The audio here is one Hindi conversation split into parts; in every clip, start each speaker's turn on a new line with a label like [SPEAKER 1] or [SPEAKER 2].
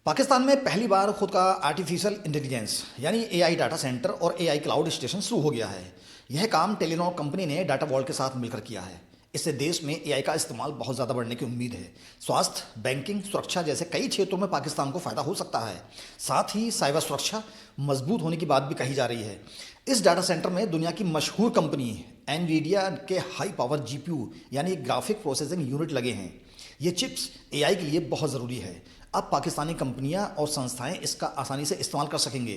[SPEAKER 1] पाकिस्तान में पहली बार खुद का आर्टिफिशियल इंटेलिजेंस यानी एआई डाटा सेंटर और एआई क्लाउड स्टेशन शुरू हो गया है। यह काम टेलीनॉर कंपनी ने डाटा वॉल्ट के साथ मिलकर किया है। इससे देश में एआई का इस्तेमाल बहुत ज़्यादा बढ़ने की उम्मीद है। स्वास्थ्य, बैंकिंग, सुरक्षा जैसे कई क्षेत्रों में पाकिस्तान को फ़ायदा हो सकता है। साथ ही साइबर सुरक्षा मजबूत होने की बात भी कही जा रही है। इस डाटा सेंटर में दुनिया की मशहूर कंपनी एनवीडिया के हाई पावर जीपीयू यानी ग्राफिक प्रोसेसिंग यूनिट लगे हैं। ये चिप्स एआई के लिए बहुत ज़रूरी है। अब पाकिस्तानी कंपनियां और संस्थाएं इसका आसानी से इस्तेमाल कर सकेंगे।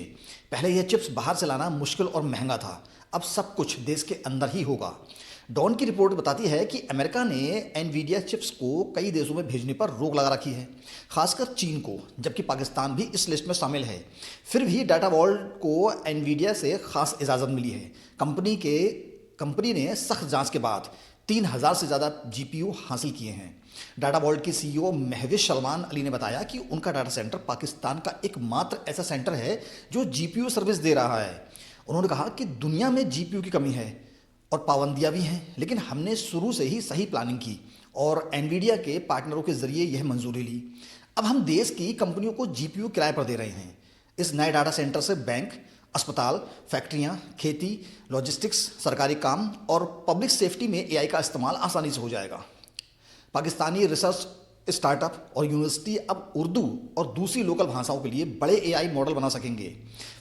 [SPEAKER 1] पहले यह चिप्स बाहर से लाना मुश्किल और महंगा था, अब सब कुछ देश के अंदर ही होगा। डॉन की रिपोर्ट बताती है कि अमेरिका ने एनवीडिया चिप्स को कई देशों में भेजने पर रोक लगा रखी है, खासकर चीन को, जबकि पाकिस्तान भी इस लिस्ट में शामिल है। फिर भी डाटा वॉल्ट को एनवीडिया से खास इजाज़त मिली है। कंपनी ने सख्त जांच के बाद 3000 से ज़्यादा जीपीयू हासिल किए हैं। डाटा वॉल्ट की सीईओ महविश सलमान अली ने बताया कि उनका डाटा सेंटर पाकिस्तान का एकमात्र ऐसा सेंटर है जो जीपीयू सर्विस दे रहा है। उन्होंने कहा कि दुनिया में जीपीयू की कमी है और पाबंदियां भी हैं, लेकिन हमने शुरू से ही सही प्लानिंग की और एनवीडिया के पार्टनरों के जरिए यह मंजूरी ली। अब हम देश की कंपनियों को जीपीयू किराए पर दे रहे हैं। इस नए डाटा सेंटर से बैंक, अस्पताल, फैक्ट्रियां, खेती, लॉजिस्टिक्स, सरकारी काम और पब्लिक सेफ्टी में एआई का इस्तेमाल आसानी से हो जाएगा। पाकिस्तानी रिसर्च स्टार्टअप और यूनिवर्सिटी अब उर्दू और दूसरी लोकल भाषाओं के लिए बड़े एआई मॉडल बना सकेंगे।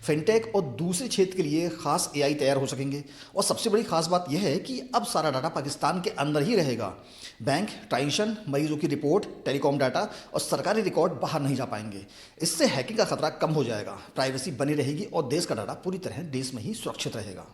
[SPEAKER 1] फिनटेक और दूसरे क्षेत्र के लिए खास एआई तैयार हो सकेंगे। और सबसे बड़ी खास बात यह है कि अब सारा डाटा पाकिस्तान के अंदर ही रहेगा। बैंक ट्रांजेक्शन, मरीजों की रिपोर्ट, टेलीकॉम डाटा और सरकारी रिकॉर्ड बाहर नहीं जा पाएंगे। इससे हैकिंग का खतरा कम हो जाएगा, प्राइवेसी बनी रहेगी और देश का डाटा पूरी तरह देश में ही सुरक्षित रहेगा।